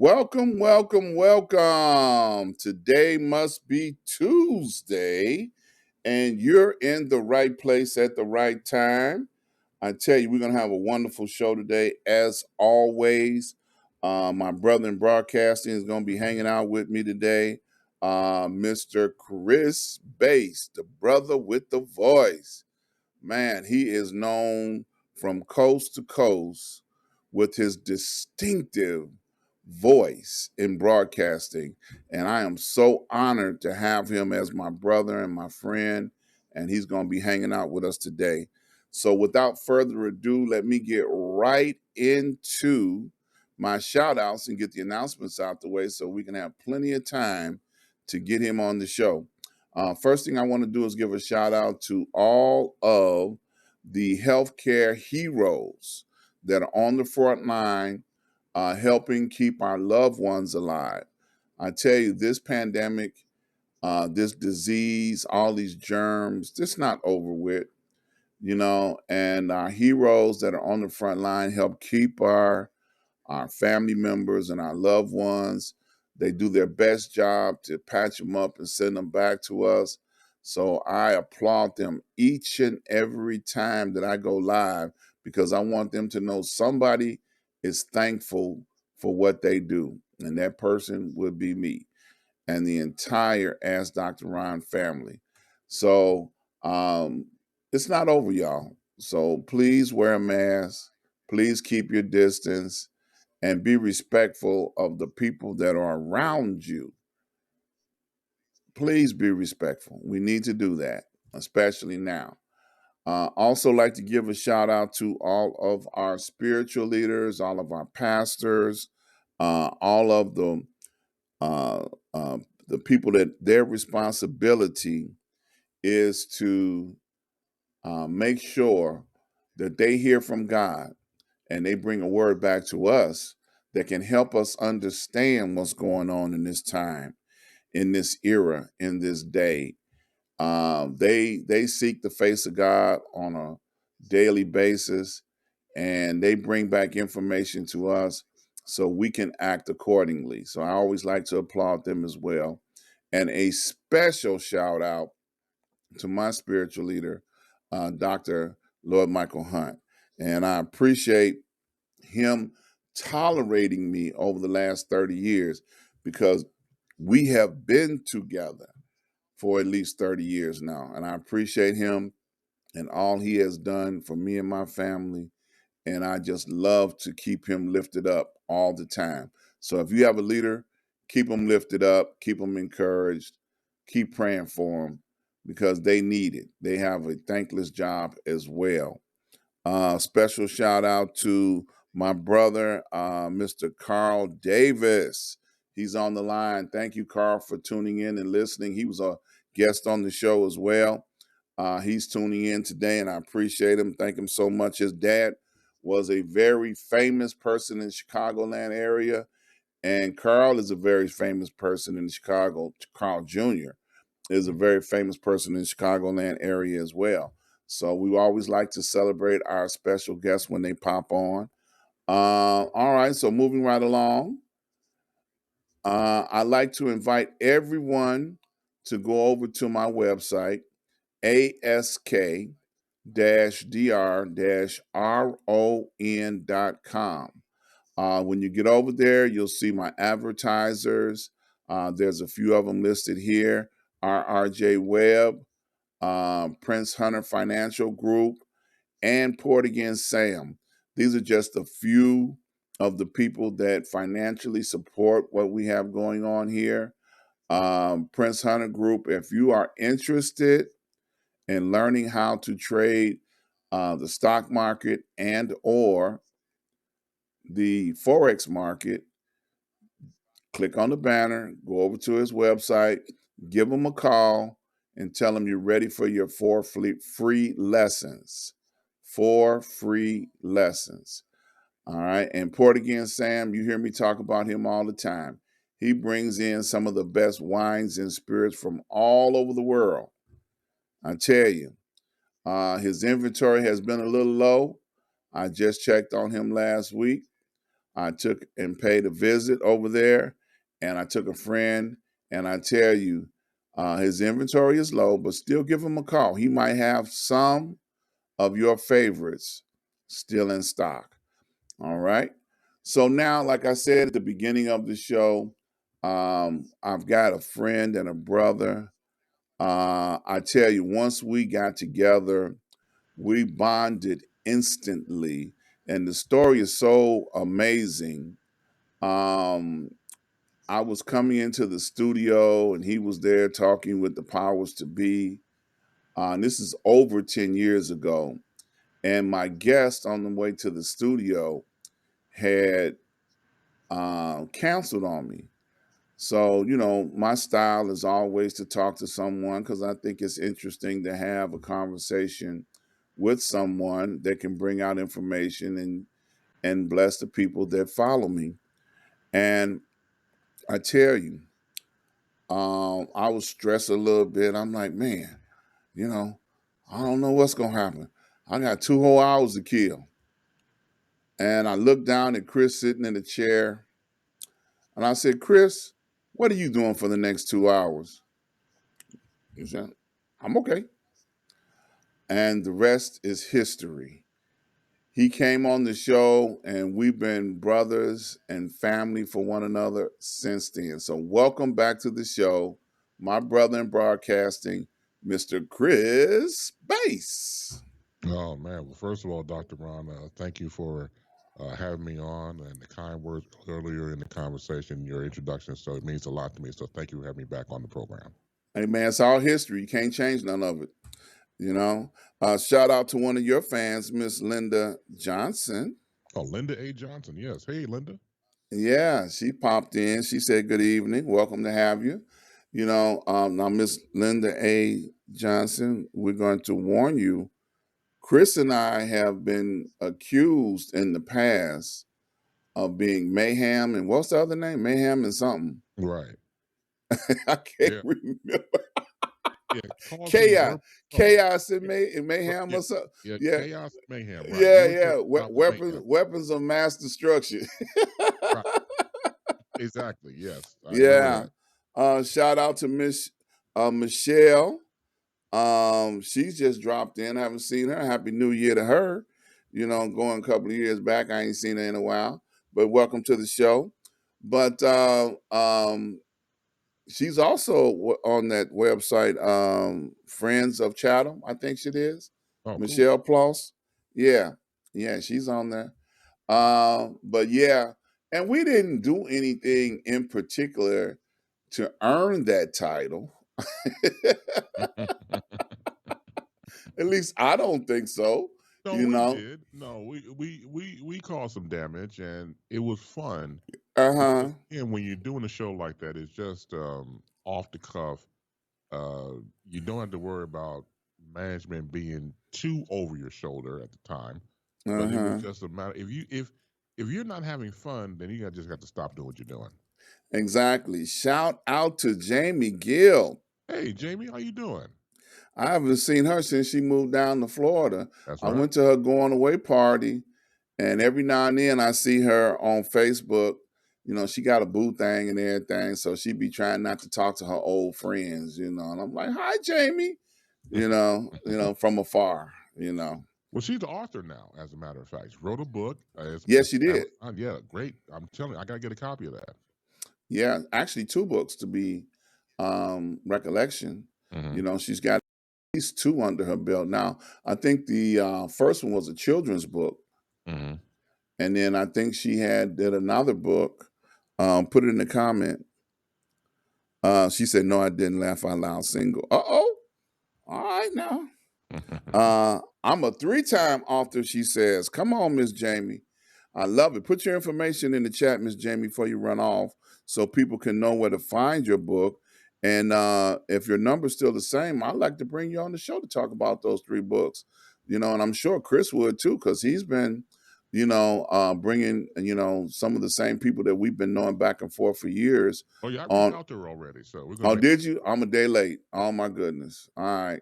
Welcome, welcome, welcome. Today must be Tuesday, and you're in the right place at the right time. I tell you, we're going to have a wonderful show today, as always. My brother in broadcasting is going to be hanging out with me today, Mr. Chris Bass, the brother with the voice. Man, he is known from coast to coast with his distinctive voice in broadcasting. And I am so honored to have him as my brother and my friend. And he's going to be hanging out with us today. So without further ado, let me get right into my shout outs and get the announcements out the way so we can have plenty of time to get him on the show. First thing I want to do is give a shout out to all of the healthcare heroes that are on the front line helping keep our loved ones alive. I tell you, this pandemic, this disease, all these germs, this not over with, and our heroes that are on the front line help keep our family members and our loved ones. They do their best job to patch them up and send them back to us. So I applaud them each and every time that I go live because I want them to know somebody is thankful for what they do. And that person would be me and the entire Ask Dr. Ron family. So it's not over, y'all. So please wear a mask. Please keep your distance and be respectful of the people that are around you. Please be respectful. We need to do that, especially now. Also, like to give a shout out to all of our spiritual leaders, all of our pastors, all of uh, the people that their responsibility is to make sure that they hear from God and they bring a word back to us that can help us understand what's going on in this time, in this era, in this day. They seek the face of God on a daily basis, and they bring back information to us so we can act accordingly. So I always like to applaud them as well. And a special shout out to my spiritual leader, Dr. Lord Michael Hunt. And I appreciate him tolerating me over the last 30 years because we have been together for at least 30 years now. And I appreciate him and all he has done for me and my family. And I just love to keep him lifted up all the time. So if you have a leader, keep them lifted up, keep them encouraged, keep praying for them because they need it. They have a thankless job as well. Special shout out to my brother, Mr. Carl Davis. He's on the line. Thank you, Carl, for tuning in and listening. He was a guest on the show as well. He's tuning in today, and I appreciate him. Thank him so much. His dad was a very famous person in the Chicagoland area, and Carl is a very famous person in Chicago. Carl Jr. is a very famous person in the Chicagoland area as well. So we always like to celebrate our special guests when they pop on. All right, so moving right along, I'd like to invite everyone to go over to my website, ask-dr-ron.com. When you get over there, you'll see my advertisers. There's a few of them listed here. RRJ Webb, Prince Hunter Financial Group, and Port Again Sam. These are just a few of the people that financially support what we have going on here. Prince Hunter Group, if you are interested in learning how to trade the stock market and or the Forex market, click on the banner, go over to his website, give him a call, and tell him you're ready for your free lessons. 4 free lessons. All right. And Port Again Sam, you hear me talk about him all the time. He brings in some of the best wines and spirits from all over the world. I tell you, his inventory has been a little low. I just checked on him last week. I took and paid a visit over there, and I took a friend, and I tell you, his inventory is low, but still give him a call. He might have some of your favorites still in stock. All right. So now, like I said at the beginning of the show, I've got a friend and a brother. I tell you, once we got together, we bonded instantly, and the story is so amazing. Um, I was coming into the studio, and he was there talking with the powers to be. And this is over 10 years ago. And my guest on the way to the studio had canceled on me. So, my style is always to talk to someone because I think it's interesting to have a conversation with someone that can bring out information and bless the people that follow me. And I tell you, I was stressed a little bit. I'm like, man, you know, I don't know what's gonna happen. I got 2 whole hours to kill. And I looked down at Chris sitting in the chair, and I said, Chris, what are you doing for the next 2 hours? He said, I'm okay. And the rest is history. He came on the show, and we've been brothers and family for one another since then. So, welcome back to the show, my brother in broadcasting, Mr. Chris Bass. Oh man! Well, first of all, Dr. Ron, thank you for having me on and the kind words earlier in the conversation, your introduction. So it means a lot to me. So thank you for having me back on the program. Hey, man, it's all history. You can't change none of it. Shout out to one of your fans, Miss Linda Johnson. Oh, Linda A. Johnson. Yes. Hey, Linda. Yeah, she popped in. She said, "Good evening. Welcome to have you." Now Miss Linda A. Johnson, we're going to warn you. Chris and I have been accused in the past of being mayhem, and what's the other name? Mayhem and something. Right. I can't Yeah. remember. Yeah. Causing Chaos, verbal trouble. chaos and Yeah. mayhem Yeah. or something. Yeah. Yeah, Chaos, mayhem. Right. yeah, You and your yeah. job was mayhem. Weapons of mass destruction. Right. Exactly. Yes. I remember Yeah. that. Shout out to Miss Michelle. She's just dropped in. I haven't seen her. Happy New Year to her. Going a couple of years back, I ain't seen her in a while. But welcome to the show. But she's also on that website, Friends of Chatham, I think it is. Oh, cool. Michelle Ploss. Yeah, yeah, she's on there. But yeah, and we didn't do anything in particular to earn that title. At least I don't think so. No, You we know. did. No, we caused some damage, and it was fun Uh because huh. again, when you're doing a show like that, it's just off the cuff. You don't have to worry about management being too over your shoulder at the time, Uh but it was huh. just a matter if you're not having fun, then you just got to stop doing what you're doing. Exactly. Shout out to Jamie Gill. Hey, Jamie, how you doing? I haven't seen her since she moved down to Florida. That's I right. went to her going away party, and every now and then I see her on Facebook. She got a boo thing and everything, so she be trying not to talk to her old friends. And I'm like, "Hi, Jamie," from afar. Well, she's the author now, as a matter of fact. She wrote a book. Yes, It's she did. Amazon. Yeah, great. I'm telling you, I got to get a copy of that. Yeah, actually, two books to be recollection. Hmm. She's got at least two under her belt now. I think the first one was a children's book, Hmm. and then I think she did another book. Put it in the comment. She said, "No, I didn't." Laugh out loud. Single. Oh. All right now. I'm a three-time author, she says. Come on, Miss Jamie. I love it. Put your information in the chat, Miss Jamie, before you run off so people can know where to find your book. And if your number's still the same, I'd like to bring you on the show to talk about those three books. And I'm sure Chris would too, because he's been, bringing, some of the same people that we've been knowing back and forth for years Oh yeah, I reached on. out to her already, so we're gonna Oh, make it. did you? I'm a day late. Oh, my goodness. All right.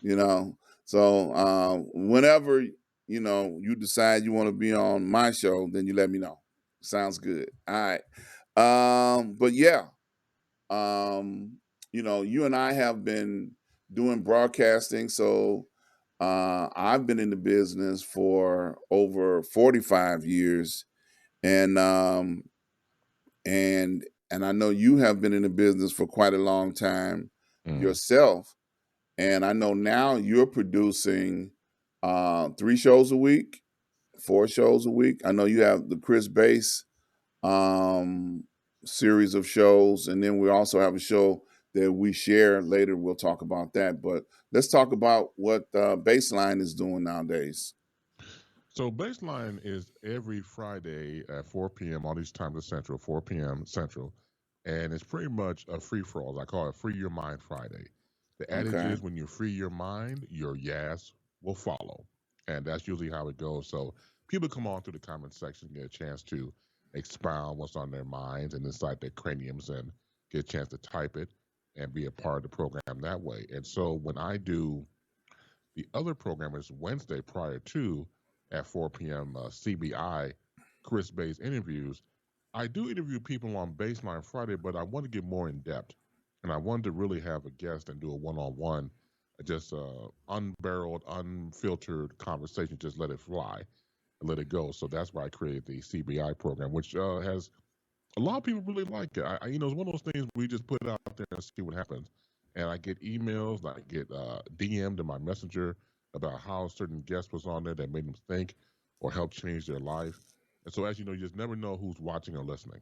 you know. So whenever you decide you want to be on my show, then you let me know. Sounds good. All right. But yeah, you and I have been doing broadcasting. So I've been in the business for over 45 years. And and I know you have been in the business for quite a long time Mm. yourself. And I know now you're producing 3 shows a week, 4 shows a week. I know you have the Chris Bass um, series of shows, and then we also have a show that we share later. We'll talk about that, but let's talk about what Baseline is doing nowadays. So Baseline is every Friday at 4 p.m. on East Time to Central, 4 p.m. Central, and it's pretty much a free for all. I call it Free Your Mind Friday. The adage Okay. is when you free your mind, your yes will follow, and that's usually how it goes. So people come on through the comment section, get a chance to expound what's on their minds and inside their craniums, and get a chance to type it and be a part of the program that way. And so when I do the other program is Wednesday prior to at 4 p.m. CBI, Chris Bay's interviews. I do interview people on Baseline Friday, but I want to get more in depth. And I wanted to really have a guest and do a one on one, just unbarreled, unfiltered conversation, just let it fly and let it go. So that's why I created the CBI program, which has a lot of people really like it. It's one of those things we just put it out there and see what happens. And I get emails, I get DM'd in my messenger about how certain guest was on there that made them think or help change their life. And so, as you know, you just never know who's watching or listening.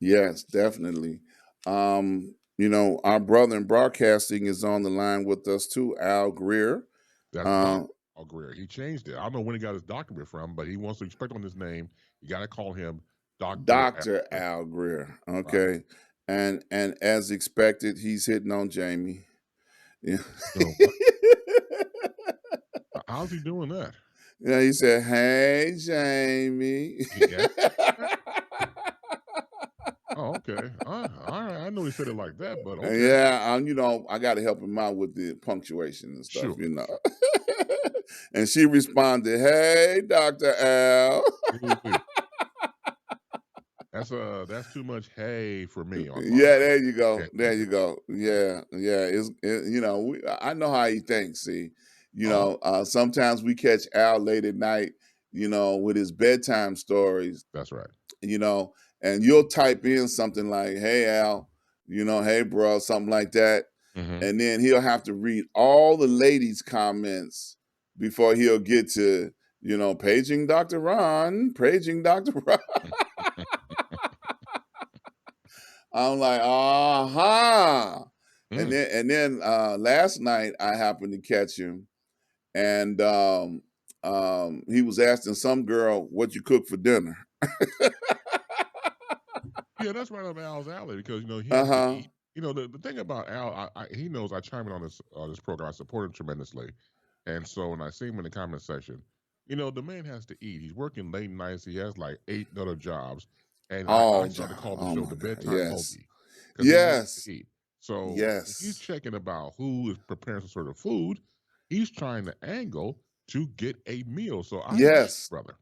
Yes, definitely. Our brother in broadcasting is on the line with us too, Al Greer. That's Dr. Uh, Greer. He changed it. I don't know when he got his doctorate from, but he wants to expect on his name. You got to call him Dr. Dr. Greer. Al Greer. Right. Okay. And as expected, he's hitting on Jamie. Yeah. So, what? How's he doing that? Yeah, he said, "Hey, Jamie." He asked that? Oh, okay. All right. I know he said it like that, but okay. Yeah, I got to help him out with the punctuation and stuff. Sure. Sure. And she responded, "Hey, Dr. Al." Ooh-wee. That's too much hey for me on my Yeah, end. there you go. Can't There do you go. Yeah, yeah. I know how he thinks. See, oh, sometimes we catch Al late at night, with his bedtime stories, that's right. you know, and you'll type in something like, "Hey, Al," "Hey, bro," something like that, Hmm. and then he'll have to read all the ladies' comments before he'll get to, paging Dr. Ron, paging Dr. Ron. I'm like, aha. Mm. And then last night I happened to catch him, and he was asking some girl what you cook for dinner. Yeah, that's right up Al's alley because he has to Uh-huh. eat. The thing about Al, he knows I chime in on this program. I support him tremendously, and so when I see him in the comment section, the man has to eat. He's working late nights. He has like 8 other jobs, and I Oh started to God. call the Oh show my the God. bedtime Yes. hoagie because he needs Yes. to eat. So when he's Yes. checking about who is preparing some sort of food, he's trying to angle to get a meal. So I get you, Yes. brother.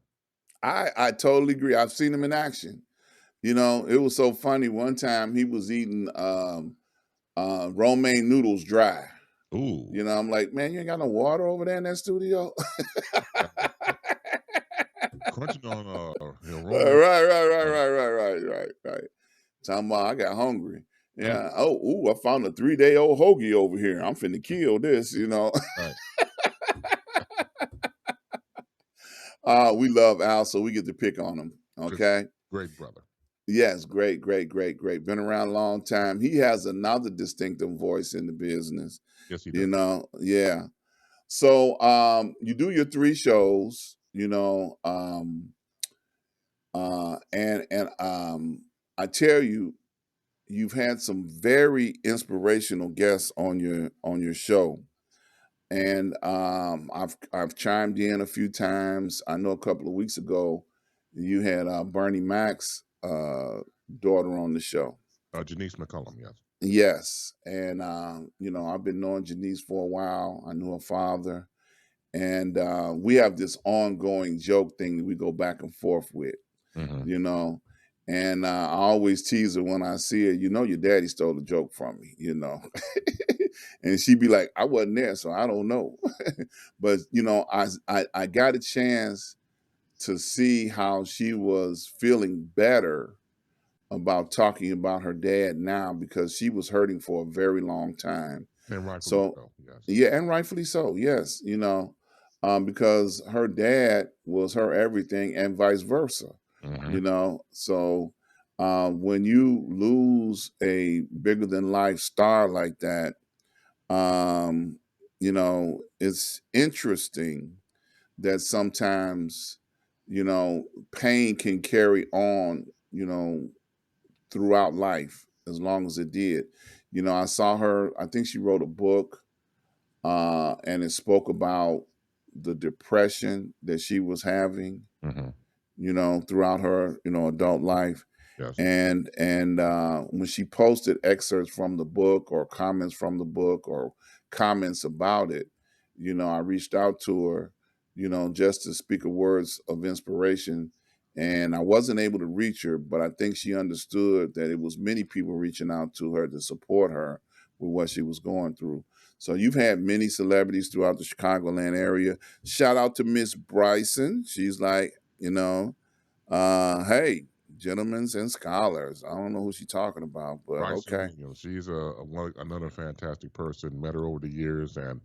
I totally agree. I've seen him in action. It was so funny. One time he was eating romaine noodles dry. Ooh, I'm like, man, you ain't got no water over there in that studio. crunching on romaine. Right, Uh, right. Talking about I got hungry. mm, Yeah. Oh, ooh, I found a 3-day-old hoagie over here. I'm finna kill this. right. We love Al, so we get to pick on him. Good, Okay. great brother. Yes, great, great, great, great. Been around a long time. He has another distinctive voice in the business. Yes, he does. Yeah. So you do your 3 shows, and I tell you, you've had some very inspirational guests on your show, and I've chimed in a few times. I know a couple of weeks ago you had Bernie Mac's daughter on the show. Janice McCullum, yes. Yes, and I've been knowing Janice for a while. I knew her father, and we have this ongoing joke thing that we go back and forth with. Hmm. you know. And I always tease her when I see her, your daddy stole the joke from me. And she'd be like, I wasn't there, so I don't know. But I got a chance to see how she was feeling better about talking about her dad now, because she was hurting for a very long time. And rightfully So so. Yes. yeah, and rightfully so. Yes, because her dad was her everything, and vice versa. Hmm. So when you lose a bigger than life star like that, it's interesting that sometimes, pain can carry on, throughout life as long as it did. I saw her, I think she wrote a book, and it spoke about the depression that she was having, Hmm. throughout her, adult life. Yes. And when she posted excerpts from the book, or comments from the book, or comments about it, I reached out to her, just to speak a words of inspiration. And I wasn't able to reach her, but I think she understood that it was many people reaching out to her to support her with what she was going through. So you've had many celebrities throughout the Chicagoland area. Shout out to Miss Bryson. She's like, hey, gentlemen and scholars. I don't know who she's talking about, but Bryson okay. Williams. She's another fantastic person. Met her over the years, and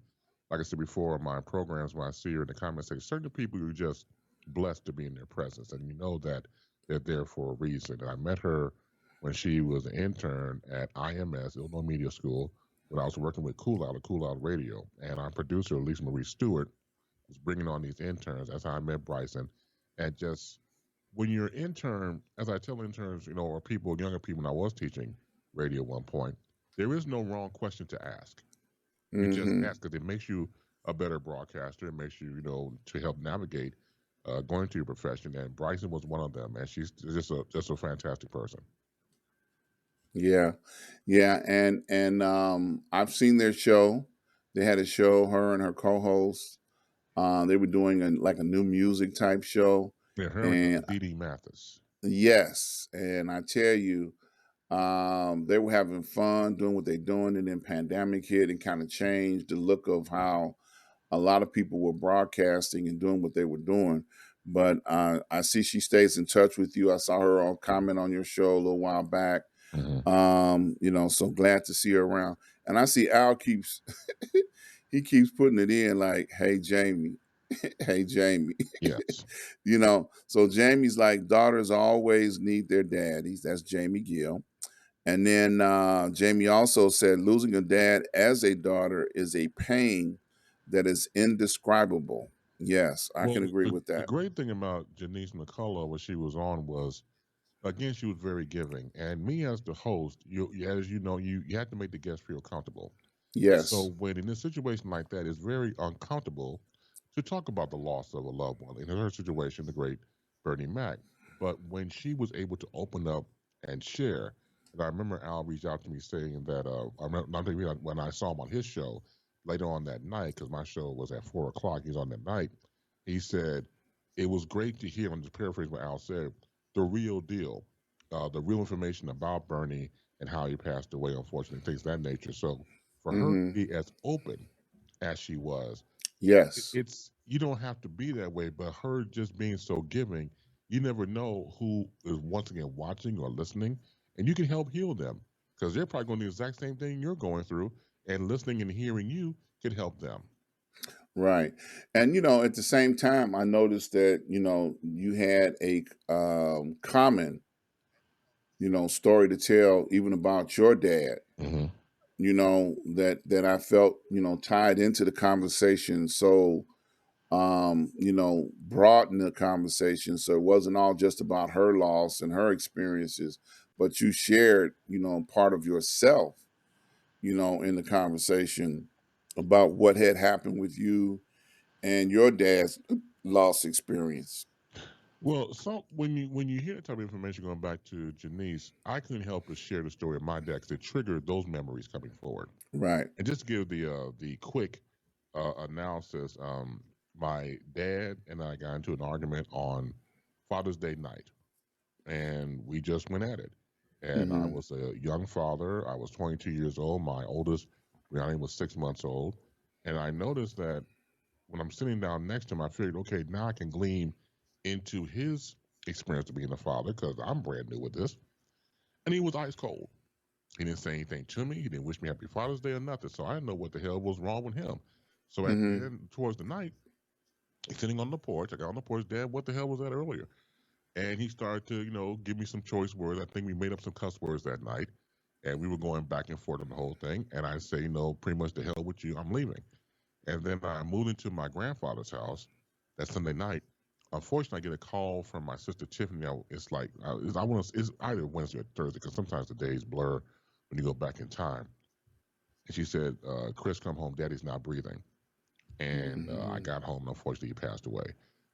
like I said before, in my programs, when I see her in the comments section, certain people who are just blessed to be in their presence, and you know that they're there for a reason. And I met her when she was an intern at IMS, Illinois Media School, when I was working with Cool Out, Cool Out Radio, and our producer, Lisa Marie Stewart, was bringing on these interns. That's how I met Bryson, and just when you're intern, as I tell interns, or people, younger people, when I was teaching radio at one point, there is no wrong question to ask. You just Mm-hmm. ask because it makes you a better broadcaster. It makes you, to help navigate going to your profession. And Bryson was one of them, and she's just a fantastic person. Yeah. Yeah. And I've seen their show. They had a show, her and her co-host. They were doing like a new music type show. Yeah, her and And Dee Dee Mathis. yes, and I tell you, they were having fun doing what they're doing, and then pandemic hit and kind of changed the look of how a lot of people were broadcasting and doing what they were doing. But I see she stays in touch with you. I saw her on comment on your show a little while back. Hmm. So glad to see her around. And I see Al keeps he keeps putting it in like, hey Jamie, hey Jamie. Yes. So Jamie's like, daughters always need their daddies. That's Jamie Gill. And then Jamie also said, losing a dad as a daughter is a pain that is indescribable. Yes, I can Well, agree the, with the that. great thing about Janice McCullough, when she was on, was again, she was very giving. And me as the host, as you know, you have to make the guests feel comfortable. And Yes. so when in a situation like that, it's very uncomfortable to talk about the loss of a loved one. In her situation, the great Bernie Mac. But when she was able to open up and share, and I remember Al reached out to me saying that I remember not thinking when I saw him on his show later on that night, because my show was at 4 o'clock. He's on that night. He said it was great to hear. I'm just paraphrasing what Al said. The real deal, the real information about Bernie and how he passed away, unfortunately, things of that nature. So for her to Hmm. be as open as she was, Yes. it's you don't have to be that way, but her just being so giving, you never know who is once again watching or listening, and you can help heal them because they're probably going through the exact same thing you're going through, and listening and hearing you could help them. Right. And at the same time, I noticed that, you had a common, story to tell even about your dad, Hmm. that I felt, tied into the conversation. So broaden the conversation so it wasn't all just about her loss and her experiences, but you shared, part of yourself, in the conversation about what had happened with you and your dad's loss experience. Well, so when you hear that type of information going back to Janice, I couldn't help but share the story of my dad because it triggered those memories coming forward. Right. And just to give the quick analysis, my dad and I got into an argument on Father's Day night. and we just went at it. And I Mm-hmm. was a young father. I was 22 years old. My oldest, Brianna, was 6 months old. And I noticed that when I'm sitting down next to him, I figured, okay, now I can glean into his experience of being a father because I'm brand new with this. And he was ice cold. He didn't say anything to me. He didn't wish me happy Father's Day or nothing. So I didn't know what the hell was wrong with him. So at the Mm-hmm. end, towards the night, he's sitting on the porch. I got on the porch, Dad, what the hell was that earlier? And he started to, give me some choice words. I think we made up some cuss words that night. And we were going back and forth on the whole thing. And I say, pretty much the hell with you. I'm leaving. And then I moved into my grandfather's house that Sunday night. Unfortunately, I get a call from my sister Tiffany. It's like it's either Wednesday or Thursday because sometimes the days blur when you go back in time. And she said, "Chris, come home. Daddy's not breathing." And I Mm-hmm. got home. And unfortunately, he passed away.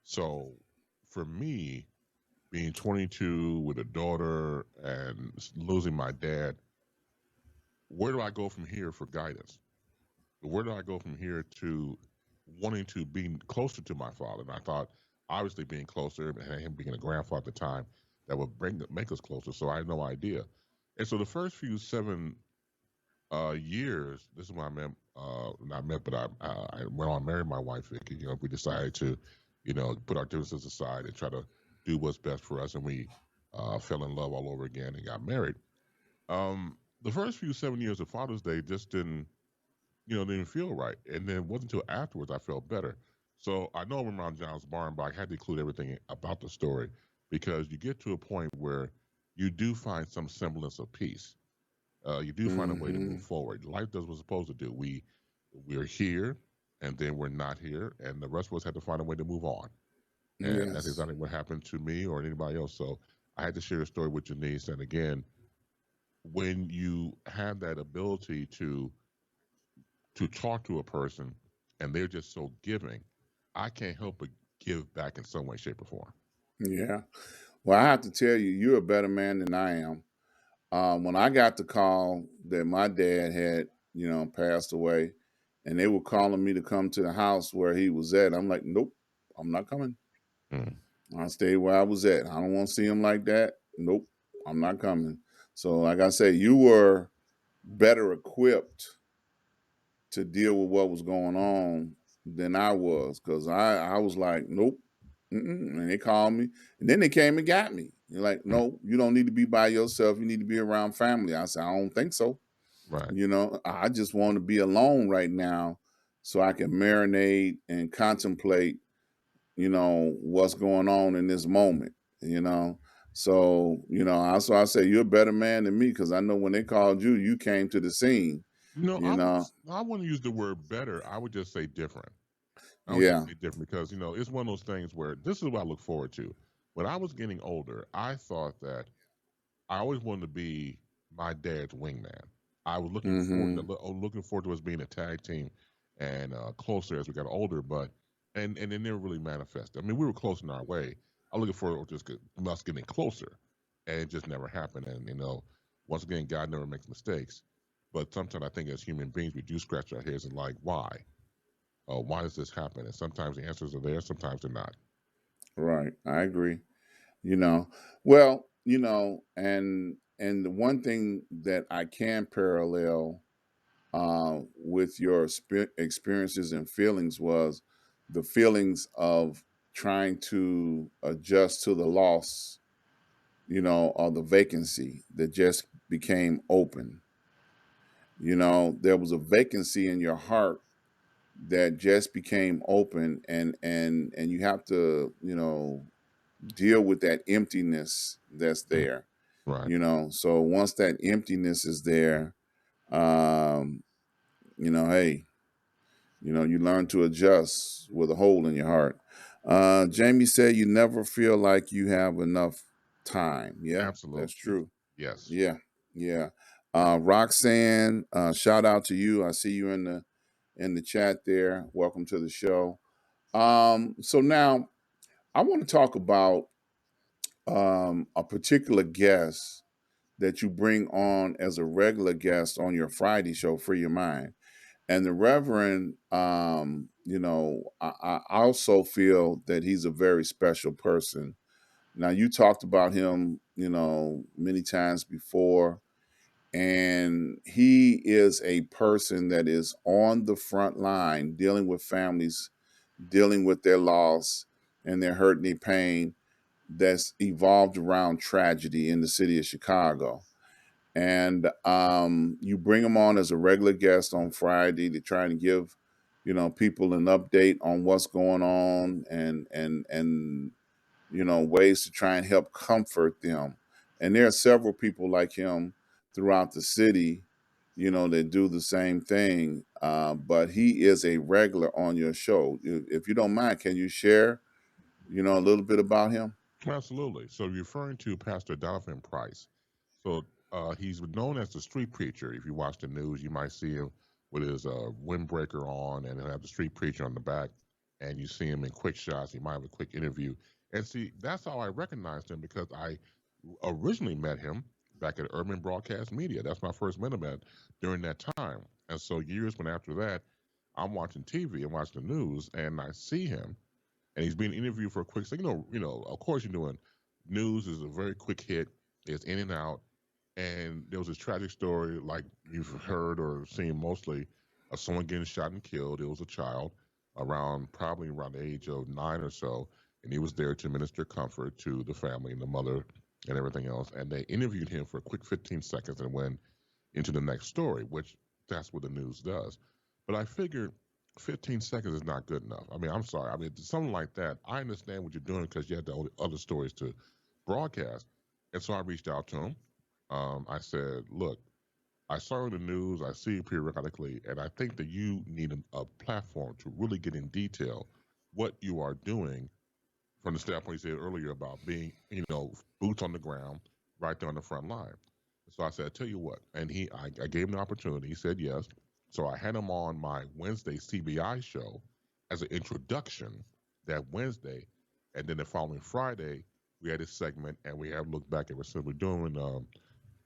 So for me, being 22 with a daughter and losing my dad, where do I go from here for guidance? Where do I go from here to wanting to be closer to my father? And I thought, obviously, being closer and him being a grandfather at the time, that would make us closer. So I had no idea. And so the first few 7 years, this is when I met, not met, but I went on and married my wife, Vicky. We decided to, put our differences aside and try to do what's best for us. And we fell in love all over again and got married. The first few 7 years of Father's Day just didn't feel right. And then it wasn't until afterwards I felt better. So I know I'm around John's barn, but I had to include everything about the story because you get to a point where you do find some semblance of peace. You do find a way to move Mm-hmm. forward. Life does what it's supposed to do. We're here, and then we're not here, and the rest of us had to find a way to move on. And that's Yes. exactly what happened to me or anybody else. So I had to share a story with Janice. And again, when you have that ability to talk to a person and they're just so giving, I can't help but give back in some way, shape, or form. Yeah. Well, I have to tell you, you're a better man than I am. When I got the call that my dad had, passed away, and they were calling me to come to the house where he was at, I'm like, nope, I'm not coming. Mm, I stayed where I was at. I don't want to see him like that. Nope, I'm not coming. So, like I said, you were better equipped to deal with what was going on than I was because I was like, nope. Mm-mm. And they called me, and then they came and got me. You're like, mm, no, you don't need to be by yourself. You need to be around family. I said, I don't think so. right. I just want to be alone right now so I can marinate and contemplate, what's going on in this moment, you know. So, so I say you're a better man than me because I know when they called you, you came to the scene, No, you know. I wouldn't use the word better. I would just say different. I would just Yeah. say different because it's one of those things where this is what I look forward to. When I was getting older, I thought that I always wanted to be my dad's wingman. I was Mm-hmm. looking forward to us being a tag team and closer as we got older, but and it never really manifested. I mean, we were close in our way. I'm looking forward to us getting closer, and it just never happened. And once again, God never makes mistakes. But sometimes I think as human beings, we do scratch our heads and like, why? Why does this happen? And sometimes the answers are there, sometimes they're not. Right. I agree. You know. Well, and the one thing that I can parallel with your experiences and feelings was the feelings of trying to adjust to the loss, or the vacancy that just became open. There was a vacancy in your heart that just became open, and you have to, deal with that emptiness that's Mm, there. right. So once that emptiness is there, um, hey, you learn to adjust with a hole in your heart. Jamie said you never feel like you have enough time. Yeah, that's Absolutely. true. Yes. Yeah, yeah. Roxanne, shout out to you. I see you in the chat there. Welcome to the show. So now I want to talk about a particular guest that you bring on as a regular guest on your Friday show, Free Your Mind. And the Reverend, I also feel that he's a very special person. Now, you talked about him, many times before, and he is a person that is on the front line dealing with families, dealing with their loss and their hurt and their pain that's evolved around tragedy in the city of Chicago. And you bring him on as a regular guest on Friday to try and give, people an update on what's going on, and ways to try and help comfort them. And there are several people like him throughout the city, that do the same thing. But he is a regular on your show. If you don't mind, can you share, a little bit about him? Absolutely. So you're referring to Pastor Donovan Price. So he's known as the street preacher. If you watch the news, you might see him with his windbreaker on, and he'll have the street preacher on the back, and you see him in quick shots. He might have a quick interview, and see that's how I recognized him because I originally met him back at Urban Broadcast Media. That's my first met him at during that time, and so years when after that, I'm watching TV and watching the news, and I see him and he's being interviewed for a quick second. Of course, you're doing news is a very quick hit. It's in and out. And there was this tragic story, like you've heard or seen mostly, of someone getting shot and killed. It was a child probably around the age of 9 or so, and he was there to minister comfort to the family and the mother and everything else. And they interviewed him for a quick 15 seconds and went into the next story, which that's what the news does. But I figured 15 seconds is not good enough. I mean, I'm sorry. I mean, something like that, I understand what you're doing because you had the other stories to broadcast. And so I reached out to him. I said, look, I saw in the news, I see it periodically, and I think that you need a platform to really get in detail what you are doing from the standpoint you said earlier about being, boots on the ground right there on the front line. So I said, I tell you what, and I gave him the opportunity. He said yes. So I had him on my Wednesday CBI show as an introduction that Wednesday, and then the following Friday we had this segment, and we have looked back at what we're doing,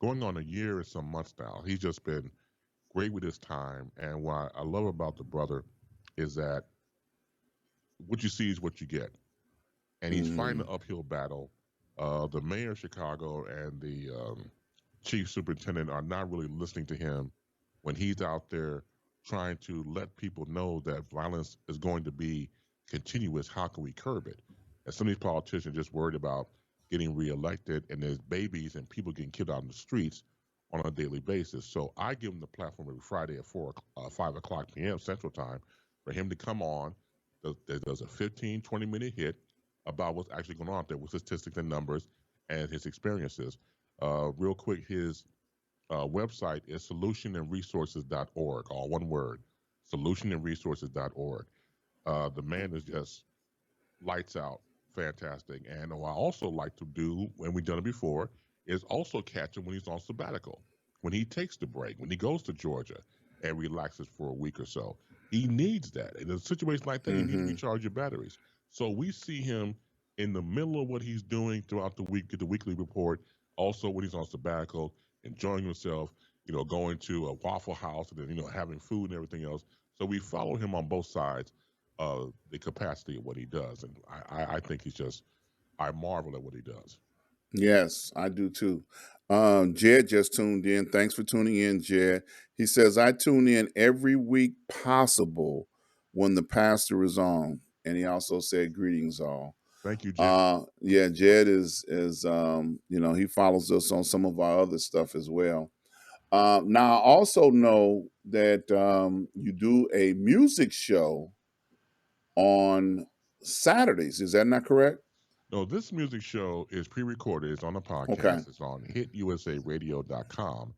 going on a year and some months now. He's just been great with his time, and what I love about the brother is that what you see is what you get, and he's fighting Hmm. an uphill battle. The mayor of Chicago and the chief superintendent are not really listening to him when he's out there trying to let people know that violence is going to be continuous. How can we curb it? And some of these politicians are just worried about getting reelected, and there's babies and people getting killed out in the streets on a daily basis. So I give him the platform every Friday at 5 o'clock p.m. Central Time for him to come on. There's a 15, 20-minute hit about what's actually going on out there with statistics and numbers and his experiences. Real quick, his website is solutionandresources.org, all one word, solutionandresources.org. The man is just lights out, fantastic. And what I also like to do, when we've done it before, is also catch him when he's on sabbatical, when he takes the break, when he goes to Georgia and relaxes for a week or so. He needs that. In a situation like that, you need to Hmm. recharge your batteries. So we see him in the middle of what he's doing throughout the week, get the weekly report, also when he's on sabbatical, enjoying himself, going to a Waffle House and then, having food and everything else. So we follow him on both sides the capacity of what he does. And I think I marvel at what he does. Yes, I do too. Jed just tuned in. Thanks for tuning in, Jed. He says, I tune in every week possible when the pastor is on. And he also said, greetings all. Thank you, Jed. Yeah, Jed is he follows us on some of our other stuff as well. Now I also know that you do a music show on Saturdays. Is that not correct? No, this music show is pre-recorded. It's on a Okay. podcast. It's on hitusaradio.com,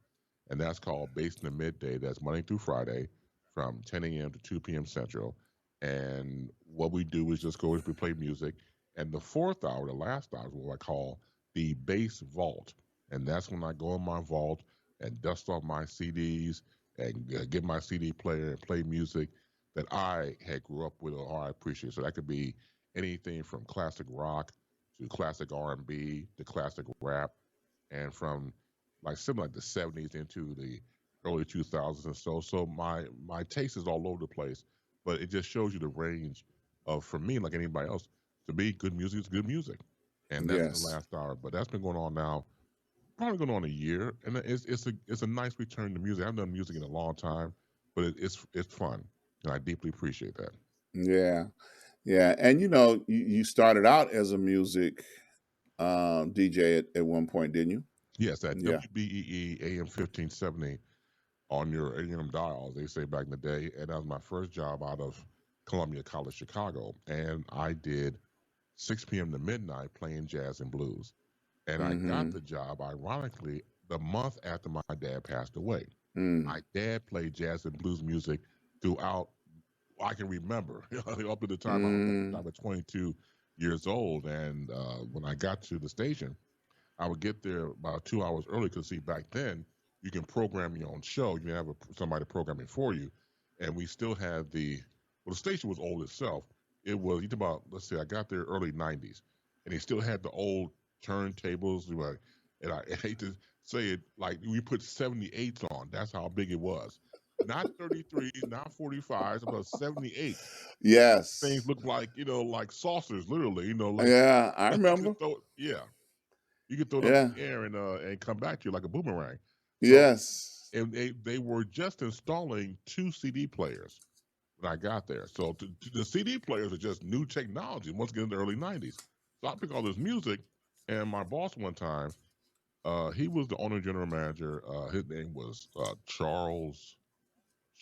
and that's called Based in the Midday. That's Monday through Friday from 10 a.m. to 2 p.m. Central. And what we do is just go as we play music. And the fourth hour, the last hour, is what I call the bass vault. And that's when I go in my vault and dust off my CDs and get my CD player and play music that I had grew up with or I appreciate. So that could be anything from classic rock to classic R&B to classic rap, and from like something like the 70s into the early 2000s and so. So my taste is all over the place, but it just shows you the range of, for me, like anybody else, to me, good music is good music. and that's in the Yes. last hour. But that's been going on now, probably going on a year, and it's a nice return to music. I've done music in a long time, but it's fun, and I deeply appreciate that. Yeah. Yeah. And you started out as a music DJ at one point, didn't you? Yes, at Yeah. WBEE AM 1570 on your AM dials, they say back in the day, and that was my first job out of Columbia College, Chicago, and I did 6 p.m. to midnight playing jazz and blues. And I got Mm-hmm. the job, ironically, the month after my dad passed away. Mm. My dad played jazz and blues music throughout I can remember up to the time I Mm. was 22 years old. And when I got to the station, I would get there about 2 hours early because, see, back then you can program your own show. You can have somebody programming for you. And we still had the station was old itself. It was, you talk about, let's see, I got there early 90s, and they still had the old turntables. And I hate to say it, like we put 78s on. That's how big it was. Not 33s, not 45s, about 78s. Things Yes. look like, like saucers, literally, Yeah, I like you could remember. throw, yeah, you could throw it up in Yeah. the air and come back to you like a boomerang. So Yes. and they were just installing two CD players when I got there. So the CD players are just new technology once again in the early '90s. So I pick all this music, and my boss one time, he was the owner general manager. His name was Charles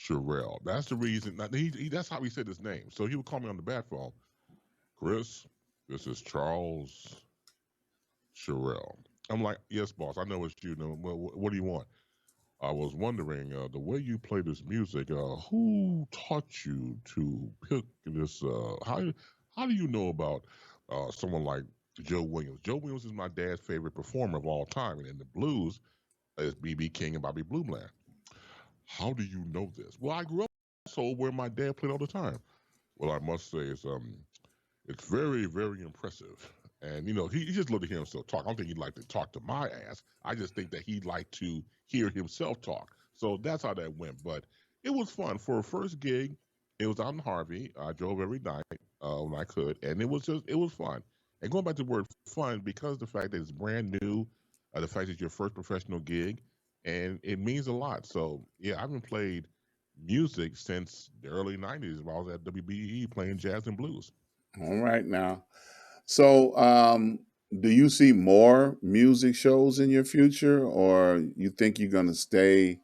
Sherrill. That's the reason. That's how he said his name. So he would call me on the bat phone. Chris, this is Charles Sherrill. I'm like, yes, boss. I know it's you. Know what do you want? I was wondering, the way you play this music, who taught you to pick this? How do you know about someone like Joe Williams? Joe Williams is my dad's favorite performer of all time, and in the blues is B.B. King and Bobby Blue Bland. How do you know this? Well, I grew up also where my dad played all the time. Well, I must say it's very, very impressive. And he just loved to hear himself talk. I don't think he'd like to talk to my ass. I just think that he'd like to hear himself talk. So that's how that went. But it was fun for a first gig. It was out in Harvey. I drove every night when I could, and it was fun. And going back to the word fun, because the fact that it's brand new, the fact that it's your first professional gig, and it means a lot. So yeah, I haven't played music since the early '90s when I was at WBE playing jazz and blues. All right now. So, do you see more music shows in your future, or you think you're going to stay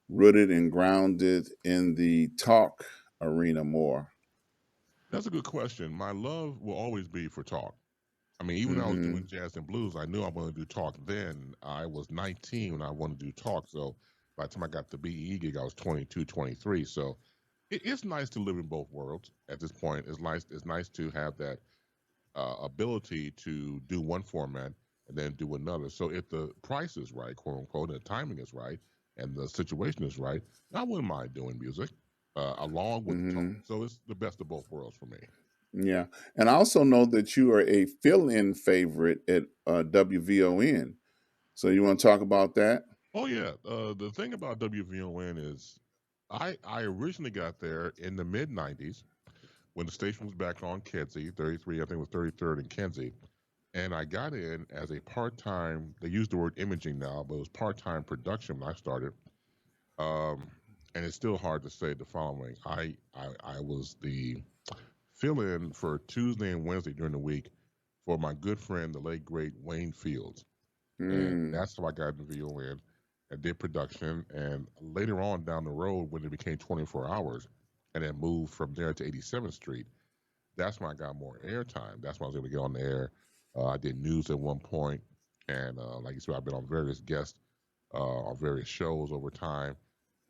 rooted and grounded in the talk arena more? That's a good question. My love will always be for talk. I mean, even when I was Mm-hmm. doing jazz and blues, I knew I wanted to do talk then. I was 19 when I wanted to do talk. So by the time I got the BE gig, I was 22, 23. So it's nice to live in both worlds at this point. It's nice to have that ability to do one format and then do another. So if the price is right, quote unquote, and the timing is right, and the situation is right, I wouldn't mind doing music along with the talk. Mm-hmm. So it's the best of both worlds for me. Yeah, and I also know that you are a fill-in favorite at WVON. So you want to talk about that? Oh yeah, the thing about WVON is I originally got there in the mid '90s when the station was back on Kedzie, 33, I think it was 33rd and Kenzie, and I got in as a part-time. They use the word imaging now, but it was part-time production when I started. Um, and it's still hard to say the following. I was the fill-in for Tuesday and Wednesday during the week for my good friend, the late great Wayne Fields, and Mm. that's how I got into VON and did production. And later on down the road, when it became 24 hours, and then moved from there to 87th Street, that's when I got more airtime. That's when I was able to get on the air. I did news at one point, and like you said, I've been on various guests on various shows over time,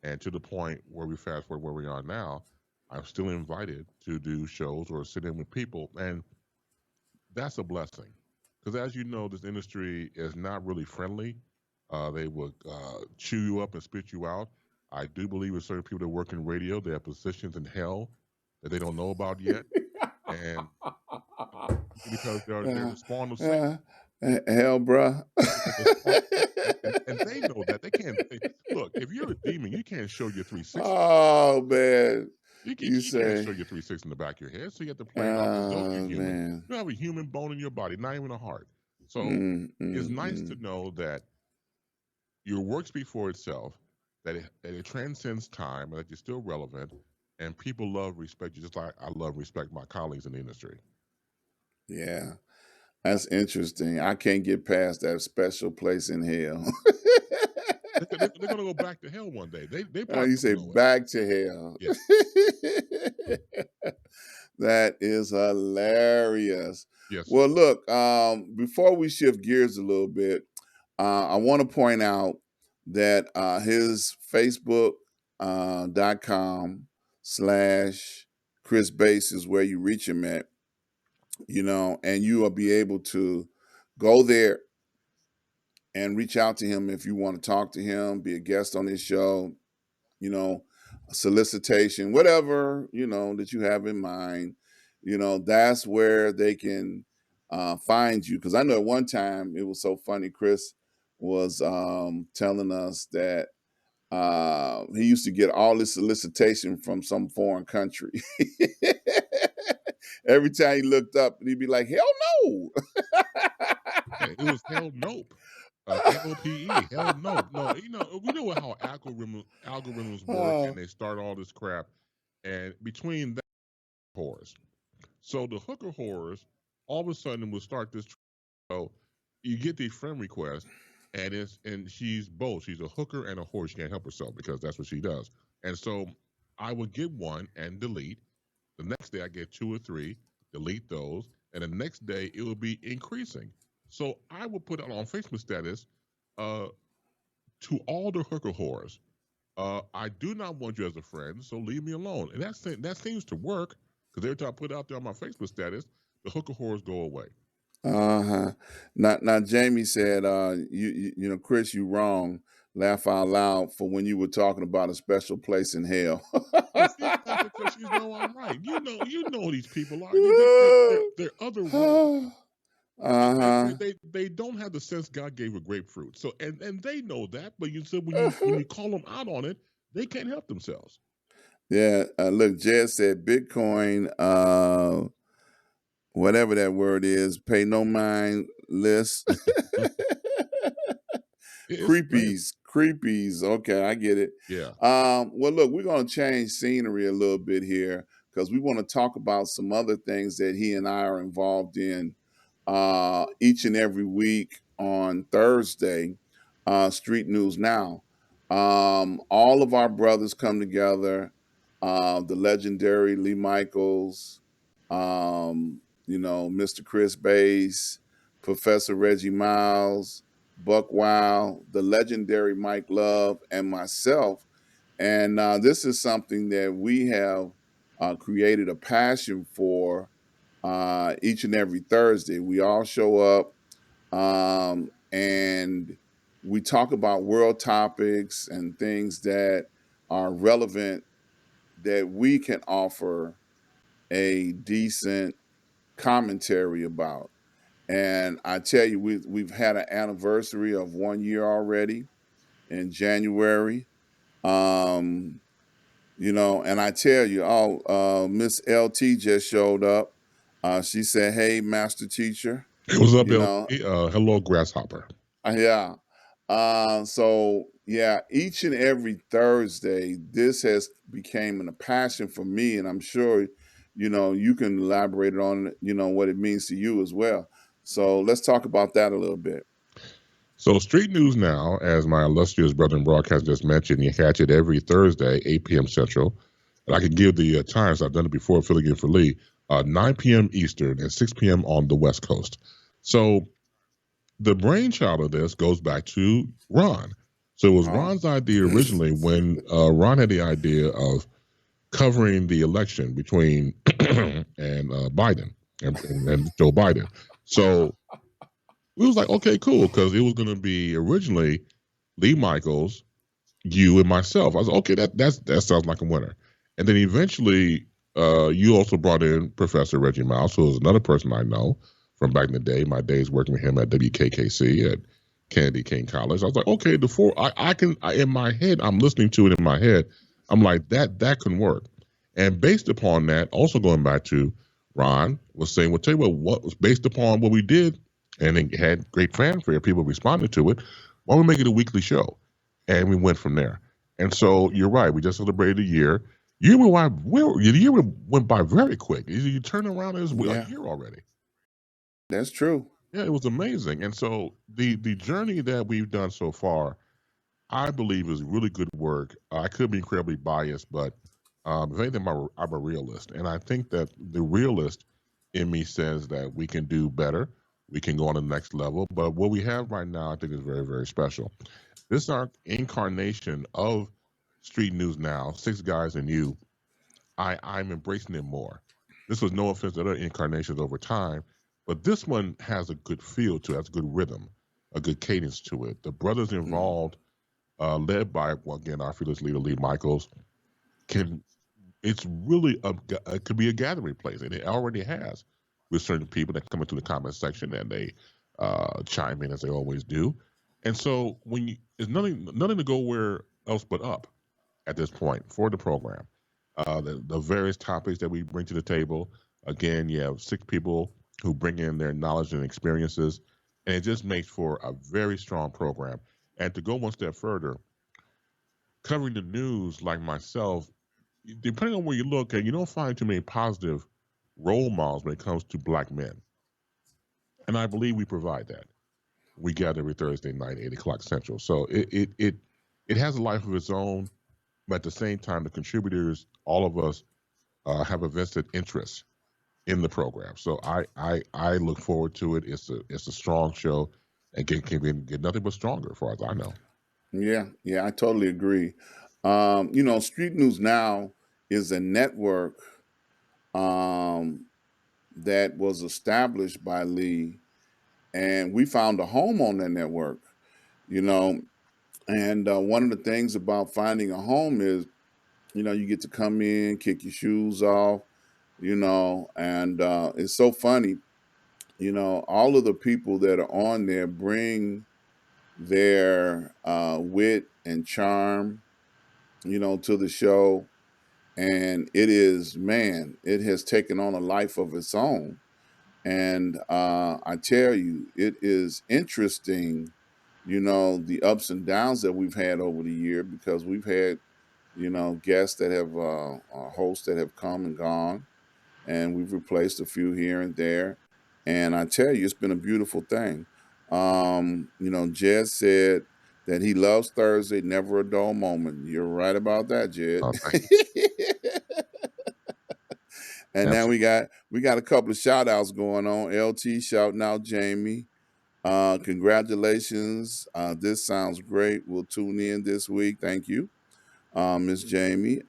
and to the point where we fast forward where we are now, I'm still invited to do shows or sit in with people, and that's a blessing. Because as you know, this industry is not really friendly. They will chew you up and spit you out. I do believe with certain people that work in radio, they have positions in hell that they don't know about yet, and because they're Uh, the spawn of Satan. uh, hell, bruh. They're the spawn of Satan, and they know that they can't. Look, if you're a demon, you can't show your 360. Oh man, you You can't say, show your 360 in the back of your head, so you have to play it off as though you're oh human. man. You have a human bone in your body, not even a heart. So it's nice to know that your work speaks for itself, that it transcends time, and that you're still relevant, and people love respect you just like I love respect my colleagues in the industry. Yeah, that's interesting. I can't get past that special place in hell. They're going to go back to hell one day. They probably You don't say know it. back to hell. Yes. That is hilarious. Yes, sir. Well, look, before we shift gears a little bit, I want to point out that his Facebook .com/ Chris Bass is where you reach him at, and you will be able to go there and reach out to him if you want to talk to him, be a guest on his show, you know, a solicitation, whatever, that you have in mind, that's where they can find you. Because I know at one time it was so funny, Chris was telling us that he used to get all this solicitation from some foreign country. Every time he looked up, he'd be like, hell no. Yeah, it was hell nope. NOPE, hell no. No, we know how algorithms work, and they start all this crap. And between that whores. So the hooker whores all of a sudden will start this. So you get these friend requests, and she's both. She's a hooker and a whore. She can't help herself because that's what she does. And so I would get one and delete. The next day I get 2 or 3, delete those, and the next day it will be increasing. So I will put it on Facebook status uh, to all the hooker whores. I do not want you as a friend, so leave me alone. And that seems to work because every time I put it out there on my Facebook status, the hooker whores go away. Uh-huh. Now Jamie said, Chris, you wrong. Laugh out loud for when you were talking about a special place in hell. Oh, she's laughing because she's know I'm right. You know these people are. They're otherworldly. Uh-huh. They don't have the sense God gave a grapefruit. So and they know that, but you said when you call them out on it, they can't help themselves. Yeah. Look, Jed said Bitcoin, whatever that word is, pay no mind list. Creepies. Okay, I get it. Yeah. Well, look, we're going to change scenery a little bit here because we want to talk about some other things that he and I are involved in each and every week on Thursday, Street News Now. All of our brothers come together. The legendary Lee Michaels, Mr. Chris Bass, Professor Reggie Miles, Buck Wow, the legendary Mike Love, and myself. And this is something that we have created a passion for each and every Thursday. We all show up and we talk about world topics and things that are relevant that we can offer a decent commentary about. And I tell you, we've had an anniversary of 1 year already in January. And I tell you, Miss LT just showed up. She said, "Hey, master teacher." It was up, You know, LT. Hello, grasshopper. yeah. So yeah, each and every Thursday, this has became a passion for me, and I'm sure, you can elaborate on, what it means to you as well. So let's talk about that a little bit. So, Street News Now, as my illustrious brother in broadcast just mentioned, you catch it every Thursday, 8 p.m. Central. And I can give the times. I've done it before, filling in for Lee. 9 p.m. Eastern and 6 p.m. on the West Coast. So, the brainchild of this goes back to Ron. So, it was Ron's idea originally when Ron had the idea of covering the election between and Biden and Joe Biden. So, we was like, okay, cool, because it was going to be originally Lee Michaels, you, and myself. I was like, okay, that sounds like a winner. And then eventually, you also brought in Professor Reggie Miles, who is another person I know from back in the day. My days working with him at WKKC at Kennedy King College. I was like, okay, in my head, I'm listening to it in my head. I'm like, that can work. And based upon that, also going back to Ron was saying, well, tell you what was based upon what we did and it had great fanfare. People responded to it. Why don't we make it a weekly show? And we went from there. And so you're right. We just celebrated a year. The year went by very quick. You turn around, it was a Yeah, year already. that's true. Yeah, it was amazing. And so the journey that we've done so far, I believe, is really good work. I could be incredibly biased, but if anything, I'm a realist, and I think that the realist in me says that we can do better. We can go on to the next level. But what we have right now, I think, is very, very special. This is our incarnation of Street News Now, Six Guys and You. I'm embracing it more. This was no offense to other incarnations over time, but this one has a good feel to it, has a good rhythm, a good cadence to it. The brothers Mm. involved, led by, well, again, our fearless leader Lee Michaels, can it's really it could be a gathering place, and it already has with certain people that come into the comment section and they chime in as they always do. And so when you, there's nothing to go where else but up at this point for the program. The various topics that we bring to the table. Again, you have six people who bring in their knowledge and experiences, and it just makes for a very strong program. And to go one step further, covering the news like myself, depending on where you look, and you don't find too many positive role models when it comes to black men. And I believe we provide that. We gather every Thursday night, 8 o'clock Central. So it has a life of its own, but at the same time, the contributors, all of us, have a vested interest in the program. So I look forward to it. It's a strong show, and can get nothing but stronger, as far as I know. Yeah, yeah, I totally agree. Street News Now is a network um, that was established by Lee, and we found a home on that network. You know, and one of the things about finding a home is, you get to come in, kick your shoes off, and it's so funny. All of the people that are on there bring their wit and charm, to the show. And it is, man, it has taken on a life of its own. And I tell you, it is interesting, the ups and downs that we've had over the year, because we've had, guests that have, hosts that have come and gone, and we've replaced a few here and there. And I tell you, it's been a beautiful thing. Jed said that he loves Thursday, never a dull moment. You're right about that, Jed. Thank you. And now Absolutely. we got a couple of shout outs going on. LT shouting out Jamie. Congratulations. This sounds great. We'll tune in this week. Thank you, Miss Jamie.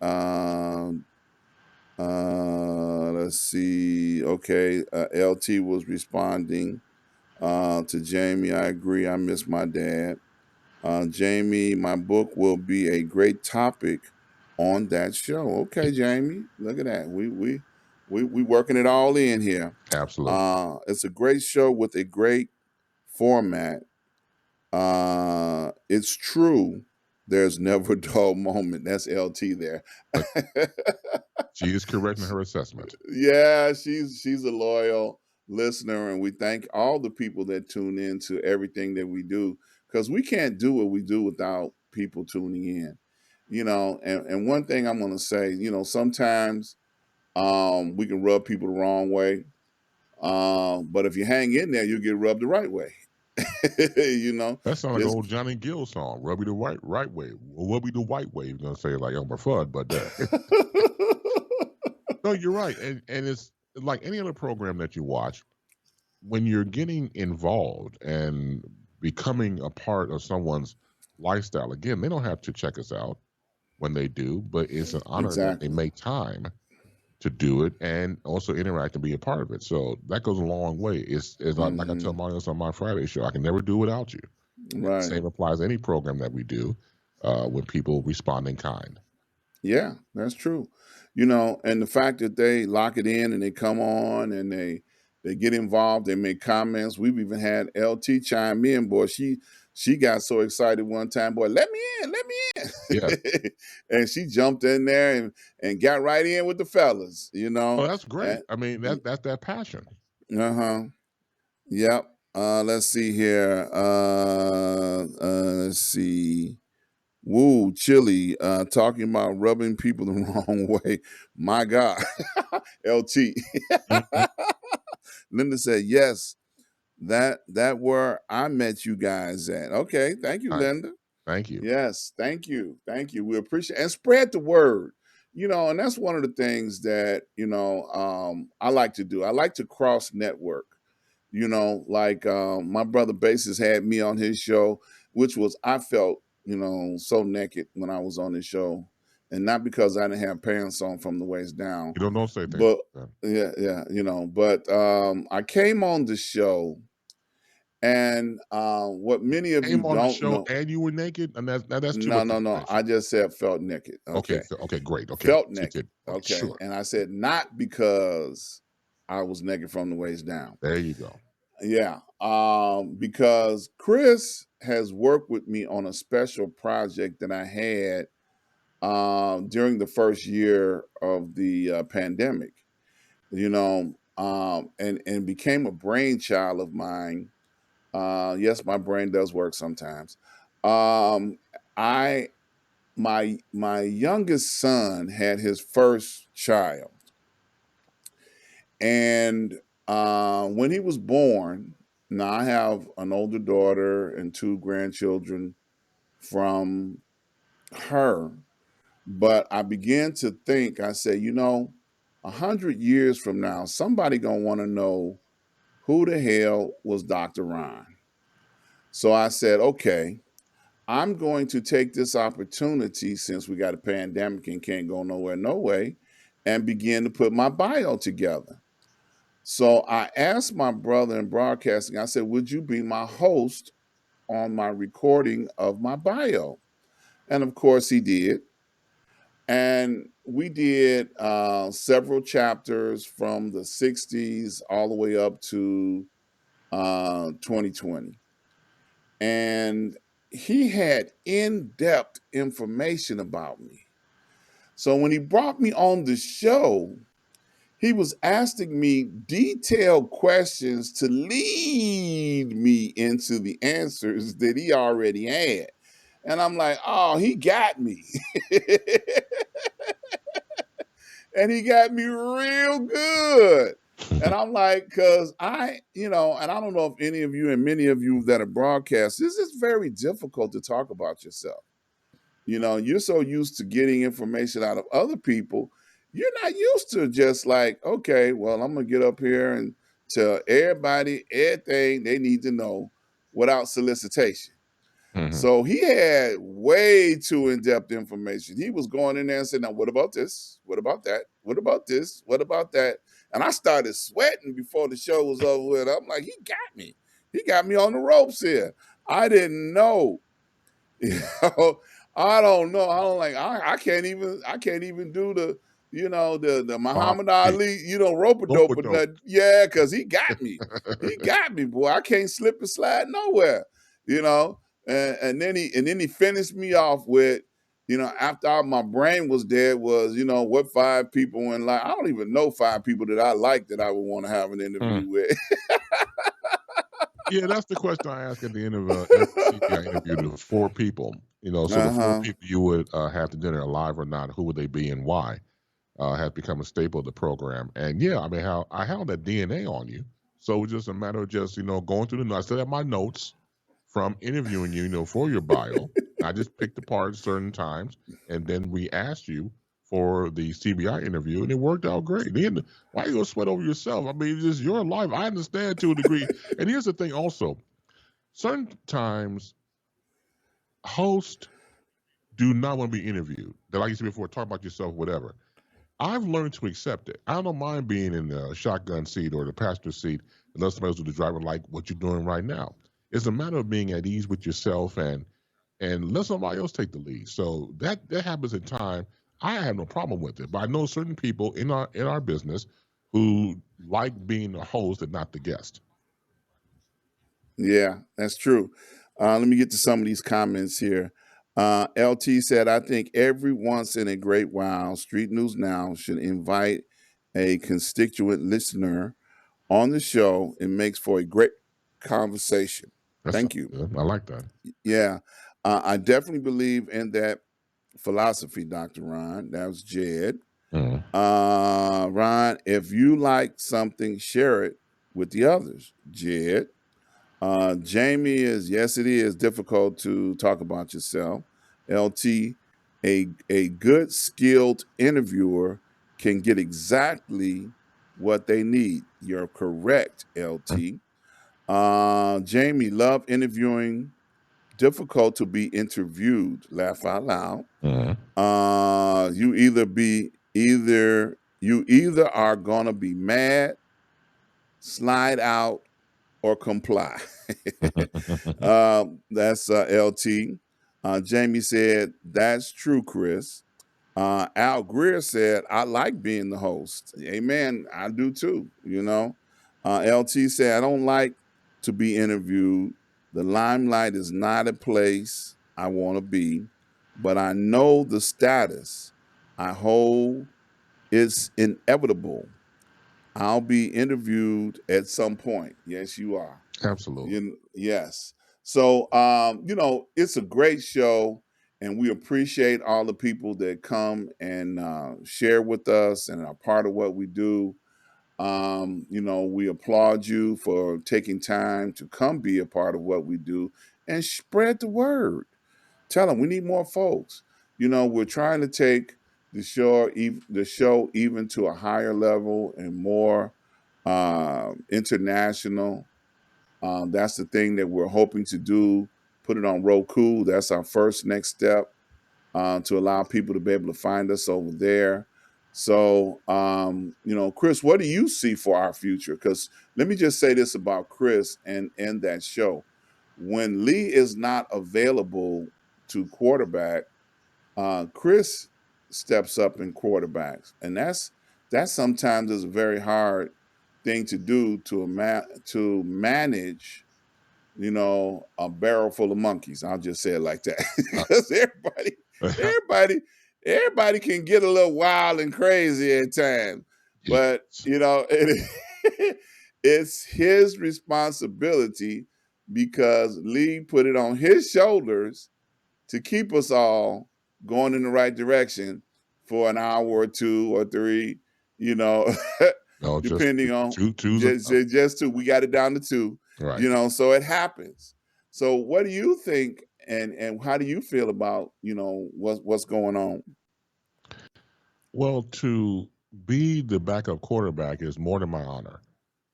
Let's see. Okay, LT was responding to Jamie. I agree. I miss my dad. Jamie, my book will be a great topic on that show. Okay, Jamie, look at that. We working it all in here. Absolutely. It's a great show with a great format. It's true. There's never a dull moment. That's LT there. But she is correct in her assessment. Yeah, she's a loyal listener, and we thank all the people that tune in to everything that we do, because we can't do what we do without people tuning in. And one thing I'm gonna say, sometimes we can rub people the wrong way. But if you hang in there, you'll get rubbed the right way. you know, That sounds like an just old Johnny Gill song, "Rubby the right way." Well, rubby the white way. You're gonna say it like Elmer Fudd, but no, you're right, and it's like any other program that you watch. When you're getting involved and becoming a part of someone's lifestyle, again, they don't have to check us out when they do, but it's an honor that they exactly. make time to do it and also interact and be a part of it. So that goes a long way. It's like I tell Hmm. my audience on my Friday show, I can never do without you. And the Right. same applies to any program that we do when people respond in kind. Yeah, that's true. And the fact that they lock it in and they come on and they get involved, they make comments. We've even had LT chime in, boy. She got so excited one time, boy, let me in, let me Yeah. in. And she jumped in there and got right in with the fellas, Oh, that's great. And I mean, that's that passion. uh-huh. Yep. Let's see here. Let's see. Woo, chili. Talking about rubbing people the wrong way. My God, LT. Mhm. Linda said, "Yes, that where I met you guys at." Okay, thank you, Nice. Linda. Thank you. Yes, thank you. We appreciate and spread the word. And that's one of the things that I like to do. I like to cross network. Like my brother Basis had me on his show, which was I felt so naked when I was on his show, and not because I didn't have pants on from the waist down, You don't say things but like that. yeah, But I came on the show, and what many of you Came on the don't show know. and you were naked, and that's too No, much no, no. information. I just said felt naked. Okay, Okay. okay, great. Okay, Felt so you naked. did. Okay, Okay. sure. And I said not because I was naked from the waist down. There you go. Yeah. Because Chris has worked with me on a special project that I had during the first year of the pandemic, and became a brainchild of mine. Yes, my brain does work sometimes. Um, I my youngest son had his first child, and when he was born, now I have an older daughter and two grandchildren from her, but I began to think. I said, 100 years from now, somebody gonna want to know who the hell was Dr. Ron. So I said, okay, I'm going to take this opportunity since we got a pandemic and can't go nowhere, no way, and begin to put my bio together. So I asked my brother in broadcasting, I said, would you be my host on my recording of my bio? And of course he did. And we did several chapters from the 60s all the way up to 2020. And he had in depth information about me. So when he brought me on the show, he was asking me detailed questions to lead me into the answers that he already had. And I'm like, oh, he got me. And he got me real good. And I'm like, because and I don't know if any of you and many of you that are broadcast, this is very difficult to talk about yourself. You're so used to getting information out of other people. You're not used to just like, okay, well, I'm going to get up here and tell everybody everything they need to know without solicitation. Mhm. So he had way too in-depth information. He was going in there and saying, now, what about this? What about that? What about this? What about that? And I started sweating before the show was over with. I'm like, he got me. He got me on the ropes here. I didn't know. You know, I don't know. I don't like. I can't even. I can't even do the Bob Muhammad P. Ali rope a dope or Rope-a-dope. nothing. Yeah, because he got me. He got me, boy. I can't slip and slide nowhere. You know. And then he finished me off with, after my brain was dead, was what 5 people in life. I don't even know 5 people that I like that I would want to have an Mm. interview with. Yeah, that's the question I ask at the end of every CPI interview. The four people, so the Uh four huh. people you would have to dinner, alive or not, who would they be and why? Has become a staple of the program. And yeah, I mean, how I held that DNA on you. So it's just a matter of just, going through the notes. I still have my notes from interviewing you, for your bio. I just picked apart certain times, and then we asked you for the CBI interview, and it worked out great. Then why you gonna sweat over yourself? I mean, it's just your life. I understand to a degree. And here's the thing, also, certain times hosts do not want to be interviewed. They like you said before, talk about yourself, whatever. I've learned to accept it. I don't mind being in the shotgun seat or the passenger seat unless somebody else with the driver like what you're doing right now. It's a matter of being at ease with yourself and let somebody else take the lead. So that happens in time. I have no problem with it, but I know certain people in our business who like being the host and not the guest. Yeah, that's true. Let me get to some of these comments here. LT said, I think every once in a great while, Street News Now should invite a constituent listener on the show. It makes for a great conversation. That's Thank you. good. I like that. Yeah, I definitely believe in that philosophy, Dr. Ron. That was Jed. Mm, Ron, if you like something, share it with the others. Jed. Jamie is, yes, it is difficult to talk about yourself. LT, a good skilled interviewer can get exactly what they need. You're correct, LT. Jamie, love interviewing. Difficult to be interviewed. Laugh out loud. mm. You either are gonna be mad, slide out, or comply. That's LT. Jamie said, "That's true, Chris." Al Greer said, "I like being the host." Amen. I do too. LT said, "I don't like to be interviewed. The limelight is not a place I want to be, but I know the status I hold is inevitable. I'll be interviewed at some point." Yes, you are. Absolutely. Yes. So, it's a great show, and we appreciate all the people that come and share with us and are part of what we do. We applaud you for taking time to come be a part of what we do and spread the word. Tell them we need more folks. We're trying to take the show even to a higher level and more international. That's the thing that we're hoping to do. Put it on Roku. That's our first next step to allow people to be able to find us over there. So, Chris, what do you see for our future? Because let me just say this about Chris and that show. When Lee is not available to quarterback, Chris steps up in quarterbacks, and that sometimes is a very hard thing to do to manage. A barrel full of monkeys. I'll just say it like that, Uh, because everybody, everybody can get a little wild and crazy at times, but yes. it's his responsibility because Lee put it on his shoulders to keep us all going in the right direction for an hour or two or three, you know, No, just depending on two's just, enough. just two. We got it down to two, Right. so it happens. So what do you think and how do you feel about, what's going on? Well, to be the backup quarterback is more than my honor.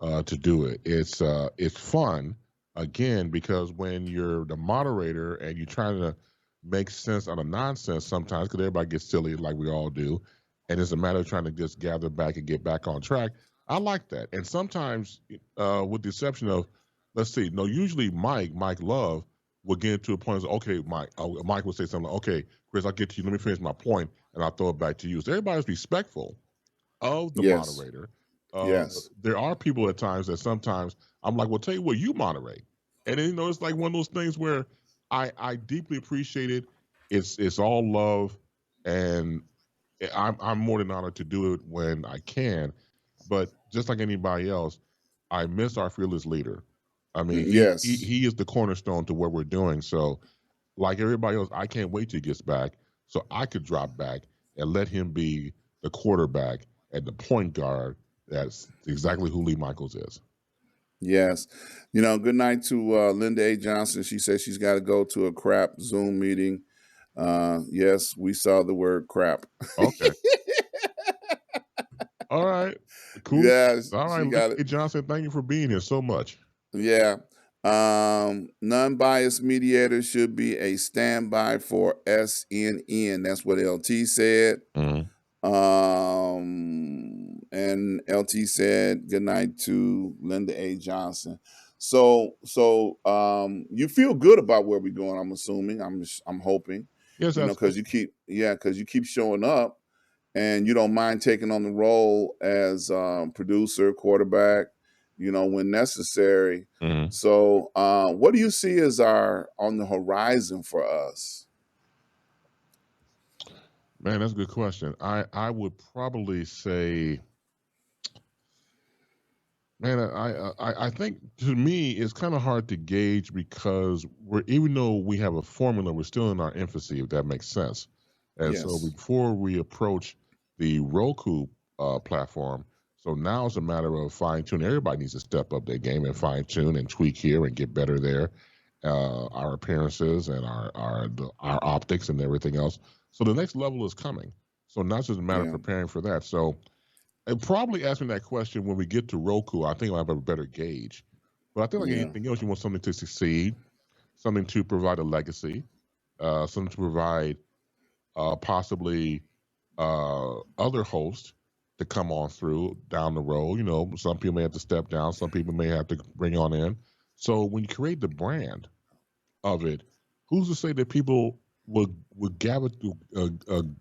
To do it, it's fun again because when you're the moderator and you're trying to make sense out of nonsense sometimes because everybody gets silly like we all do, and it's a matter of trying to just gather back and get back on track. I like that, and sometimes with the exception of let's see, no, usually Mike Love will get to a point. Of, okay, Mike will say something. Like, okay, Chris, I'll get to you. Let me finish my point, and I'll throw it back to you. So everybody's respectful of the Yes. moderator. Yes. There are people at times that sometimes I'm like, well, tell you what, you moderate, and then it's like one of those things where I deeply appreciate it. It's all love, and I'm more than honored to do it when I can. But just like anybody else, I miss our fearless leader. I mean, Yes. he is the cornerstone to what we're doing. So like everybody else, I can't wait till he gets back so I could drop back and let him be the quarterback and the point guard. That's exactly who Lee Michaels is. Yes. Good night to Linda A. Johnson. She says she's got to go to a crap Zoom meeting. Yes, we saw the word crap. Okay. All right. Cool. Yes, All right, she Linda got it. A. Johnson, thank you for being here so much. Yeah. Non-biased mediator should be a standby for SNN. That's what LT said. Mhm. And LT said good night to Linda A. Johnson. So you feel good about where we're going, I'm assuming. I'm hoping, Yes, because absolutely. you keep showing up and you don't mind taking on the role as producer, quarterback, when necessary. Mhm. So, what do you see as our on the horizon for us? Man, that's a good question. I would probably say Man, I think to me it's kind of hard to gauge because we're even though we have a formula, we're still in our infancy, if that makes sense. And so Yes. before we approach the Roku platform, so now it's a matter of fine tuning. Everybody needs to step up their game and fine tune and tweak here and get better there. Our appearances and our optics and everything else. So the next level is coming. So now it's just a matter of Yeah. preparing for that. So and probably ask me that question when we get to Roku. I think I'll have a better gauge. But I think like Yeah. anything else, you want something to succeed, something to provide a legacy, something to provide possibly other hosts to come on through down the road. You know, some people may have to step down, some people may have to bring on in. So when you create the brand of it, who's to say that people would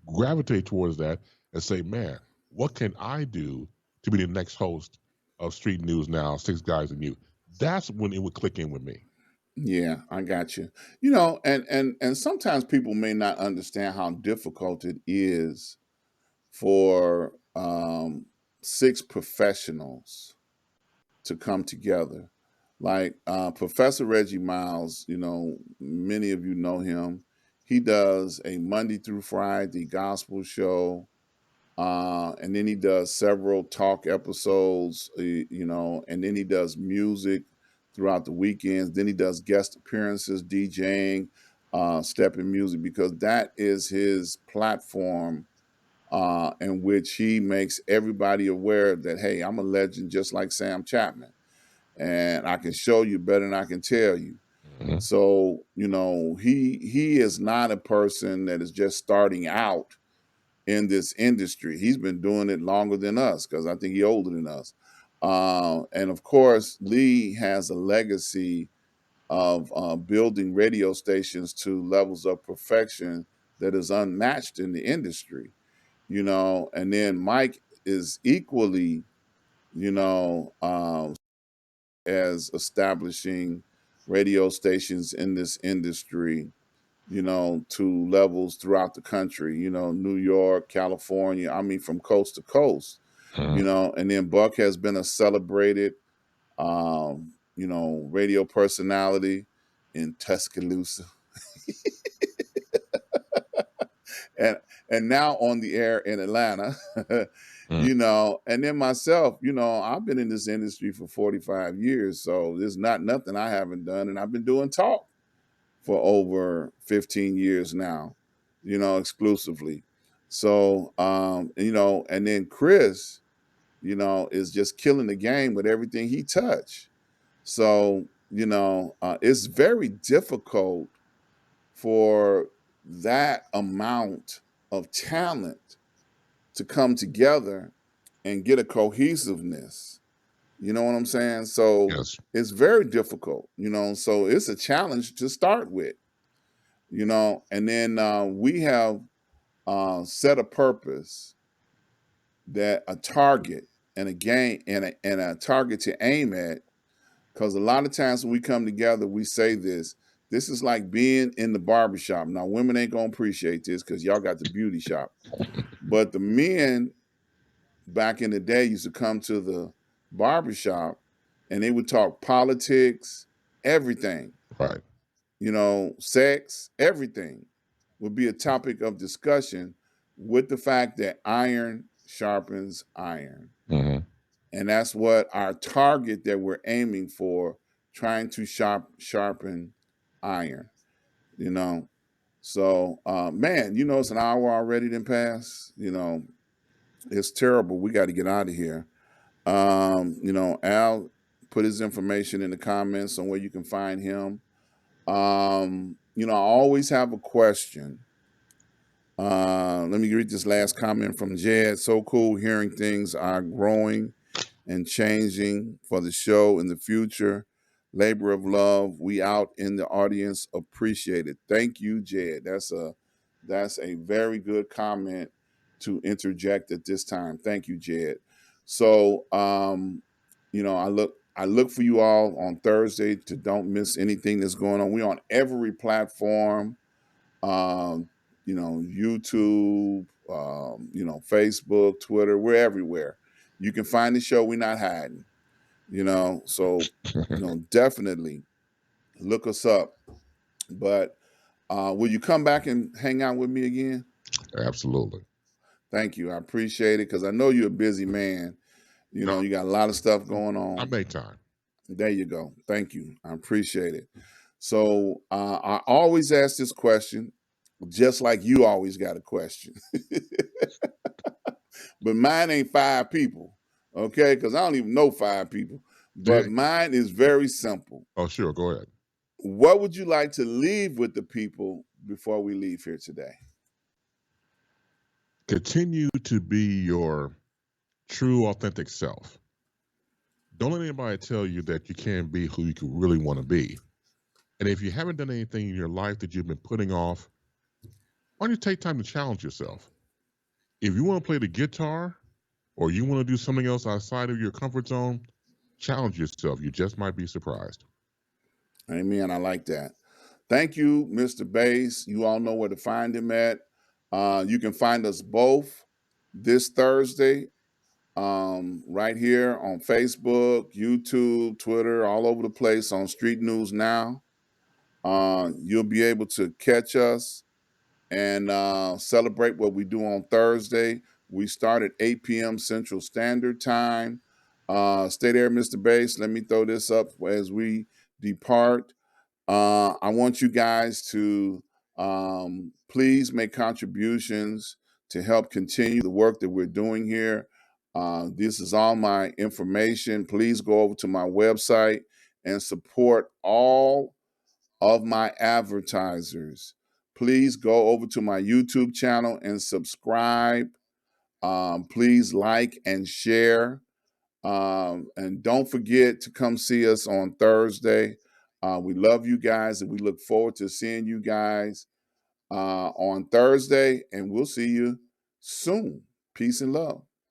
gravitate towards that and say, "Man, what can I do to be the next host of Street News Now, Six Guys and You?" That's when it would click in with me. Yeah, I got you. You know, and sometimes people may not understand how difficult it is for six professionals to come together. Like Professor Reggie Miles, you know, many of you know him. He does a Monday through Friday gospel show, and then he does several talk episodes, you know, and then he does music throughout the weekends. Then he does guest appearances, DJing, stepping music, because that is his platform in which he makes everybody aware that, hey, I'm a legend just like Sam Chapman, and I can show you better than I can tell you. Mhm. So, you know, he is not a person that is just starting out in this industry. He's been doing it longer than us because I think he's older than us. And of course, Lee has a legacy of building radio stations to levels of perfection that is unmatched in the industry, you know. And then Mike is equally, you know, as establishing radio stations in this industry, you know, to levels throughout the country, you know, New York, California, I mean, from coast to coast, you Mhm. know. And then Buck has been a celebrated, you know, radio personality in Tuscaloosa, and now on the air in Atlanta, Mhm. you know. And then myself, you know, I've been in this industry for 45 years, so there's not nothing I haven't done, and I've been doing talk for over 15 years now, you know, exclusively. So, you know, and then Chris, you know, is just killing the game with everything he touched. So, you know, it's very difficult for that amount of talent to come together and get a cohesiveness. You know what I'm saying? So Yes. it's very difficult, you know, so it's a challenge to start with, you know. And then we have set a purpose, that a target and a game and a target to aim at, because a lot of times when we come together we say this is like being in the barbershop. Now women ain't gonna appreciate this because y'all got the beauty shop, but the men back in the day used to come to the barbershop and they would talk politics, everything, Right. you know, sex, everything would be a topic of discussion, with the fact that iron sharpens iron. Hmm. And that's what our target that we're aiming for, trying to sharpen iron, you know. So, man, you know, it's an hour already then pass, you know, it's terrible. We got to get out of here. You know, Al put his information in the comments on where you can find him. You know, I always have a question. Let me read this last comment from Jed. So cool hearing things are growing and changing for the show in the future. Labor of love. We out in the audience appreciate it. Thank you, Jed. That's a very good comment to interject at this time. Thank you, Jed. So you know, I look for you all on Thursday to don't miss anything that's going on. We're on every platform, um, you know, YouTube, you know, Facebook, Twitter, we're everywhere. You can find the show. We're not hiding. So definitely look us up. But will you come back and hang out with me again? Absolutely. Thank you. I appreciate it because I know you're a busy man. No, You got a lot of stuff going I on. make time. There you go. Thank you. I appreciate it. So I always ask this question, just like you always got a question. But mine ain't five people, okay? Because I don't even know five people. But Yeah. mine is very simple. Oh, sure. Go ahead. What would you like to leave with the people before we leave here today? Continue to be your true, authentic self. Don't let anybody tell you that you can't be who you could really want to be. And if you haven't done anything in your life that you've been putting off, why don't you take time to challenge yourself? If you want to play the guitar or you want to do something else outside of your comfort zone, challenge yourself. You just might be surprised. Amen. I like that. Thank you, Mr. Bass. You all know where to find him at. You can find us both this Thursday right here on Facebook, YouTube, Twitter, all over the place on Street News Now. You'll be able to catch us and celebrate what we do on Thursday. We start at 8 p.m. Central Standard Time. Stay there, Mr. Bass. Let me throw this up as we depart. I want you guys to please make contributions to help continue the work that we're doing here. This is all my information. Please go over to my website and support all of my advertisers. Please go over to my YouTube channel and subscribe. Please like and share. And don't forget to come see us on Thursday. We love you guys and we look forward to seeing you guys on Thursday. And we'll see you soon. Peace and love.